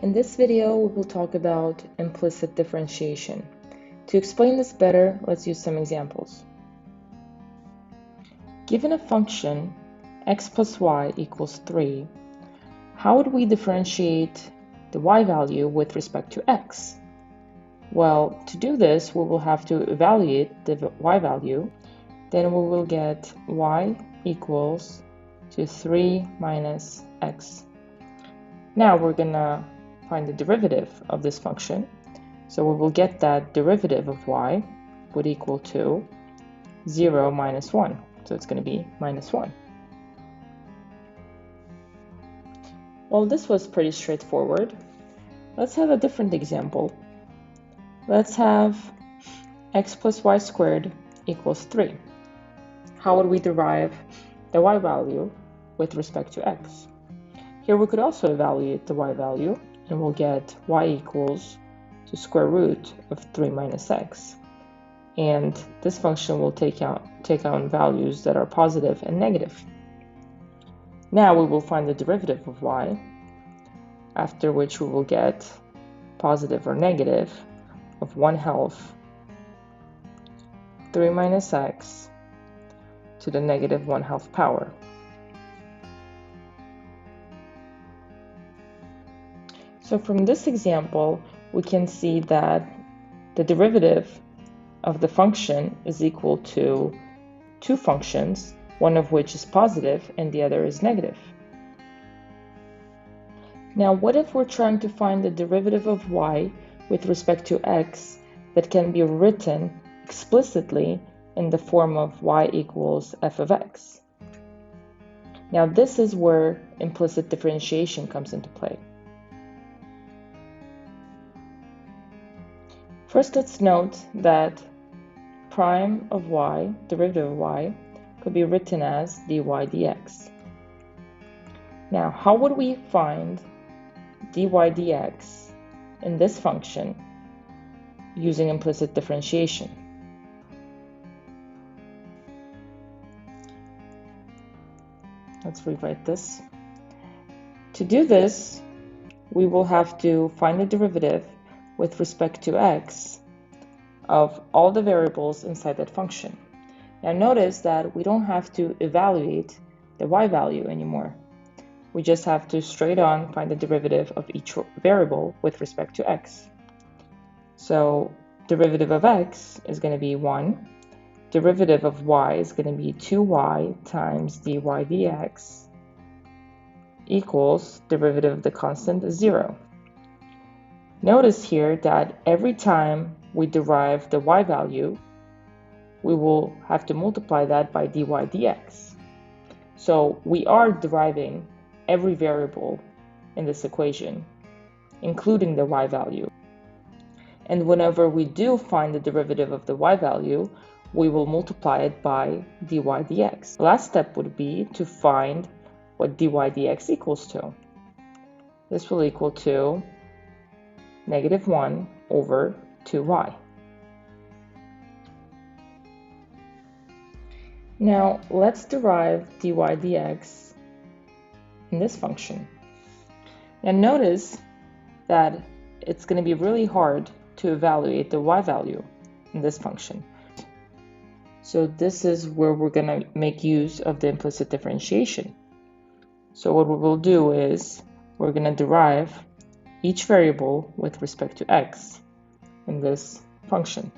In this video, we will talk about implicit differentiation. To explain this better, let's use some examples. Given a function x plus y equals 3, how would we differentiate the y value with respect to x? Well, to do this, we will have to evaluate the y value. Then we will get y equals to 3 minus x. Now we're going to find the derivative of this function. So we will get that derivative of y would equal to 0 minus 1. So it's going to be minus 1. Well, this was pretty straightforward. Let's have a different example. Let's have x plus y squared equals 3. How would we derive the y value with respect to x? Here we could also evaluate the y value, and we'll get y equals to square root of 3 minus x. And this function will take on values that are positive and negative. Now we will find the derivative of y, after which we will get positive or negative of 1/2 3 minus x to the negative 1/2 power. So from this example, we can see that the derivative of the function is equal to two functions, one of which is positive and the other is negative. Now, what if we're trying to find the derivative of y with respect to x that can be written explicitly in the form of y equals f of x? Now, this is where implicit differentiation comes into play. First, let's note that prime of y, derivative of y, could be written as dy dx. Now, how would we find dy dx in this function using implicit differentiation? Let's rewrite this. To do this, we will have to find the derivative with respect to x of all the variables inside that function. Now notice that we don't have to evaluate the y value anymore. We just have to straight on find the derivative of each variable with respect to x. So derivative of x is going to be 1. Derivative of y is going to be 2y times dy dx equals derivative of the constant 0. Notice here that every time we derive the y value, we will have to multiply that by dy dx. So we are deriving every variable in this equation, including the y value. And whenever we do find the derivative of the y value, we will multiply it by dy dx. The last step would be to find what dy dx equals to. This will equal to negative 1 over 2y. Now let's derive dy dx in this function. And notice that it's going to be really hard to evaluate the y value in this function. So this is where we're going to make use of the implicit differentiation. So what we will do is we're going to derive each variable with respect to x in this function.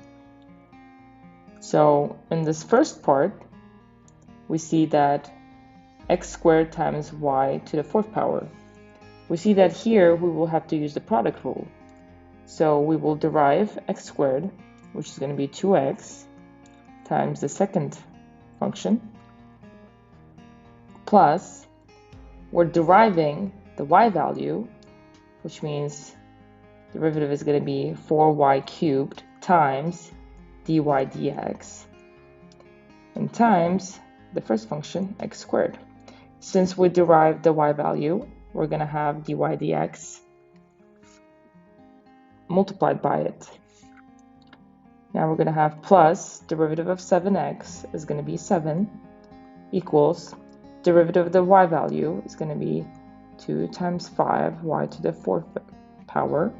So in this first part, we see that x squared times y to the 4th power. We see that here we will have to use the product rule. So we will derive x squared, which is going to be 2x times the second function, plus we're deriving the y value, which means derivative is going to be 4y cubed times dy dx, and times the first function, x squared. Since we derived the y value, we're going to have dy dx multiplied by it. Now we're going to have plus derivative of 7x is going to be 7 equals derivative of the y value is going to be 2 times 5y to the 4th power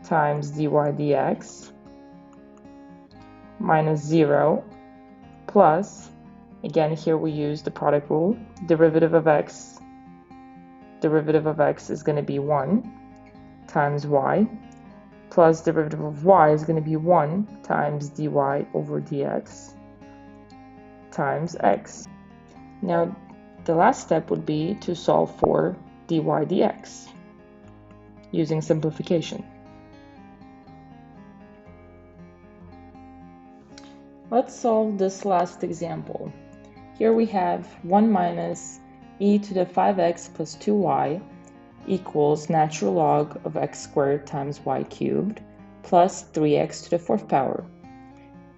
times dy dx minus 0 plus, again here we use the product rule, derivative of x is going to be 1 times y plus derivative of y is going to be 1 times dy over dx times x. Now the last step would be to solve for dy dx using simplification. Let's solve this last example. Here we have 1 minus e to the 5x plus 2y equals natural log of x squared times y cubed plus 3x to the 4th power.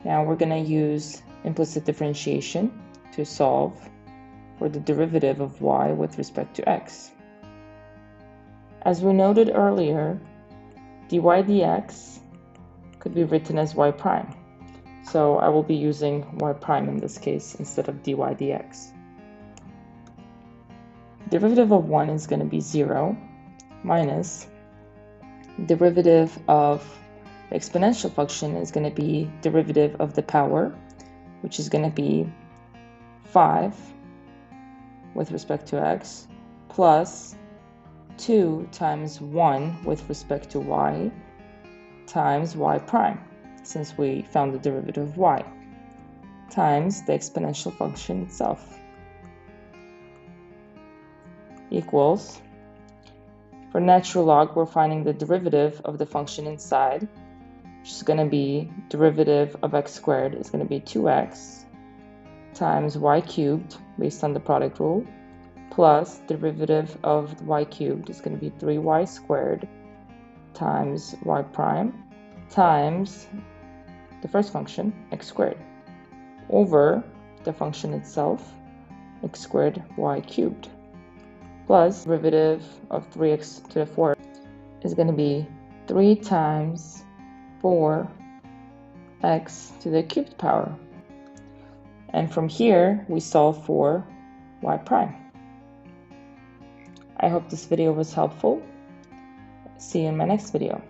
Now we're going to use implicit differentiation to solve for the derivative of y with respect to x. As we noted earlier, dy dx could be written as y prime. So I will be using y prime in this case instead of dy dx. Derivative of 1 is going to be 0 minus derivative of the exponential function is going to be derivative of the power, which is going to be 5 with respect to x plus 2 times 1 with respect to y times y prime, since we found the derivative of y, times the exponential function itself, equals, for natural log we're finding the derivative of the function inside, which is going to be derivative of x squared is going to be 2x times y cubed based on the product rule, plus derivative of y cubed is going to be 3y squared times y prime times the first function, x squared, over the function itself, x squared y cubed, plus derivative of 3x to the 4th is going to be 3 times 4x to the cubed power. And from here, we solve for y prime. I hope this video was helpful. See you in my next video.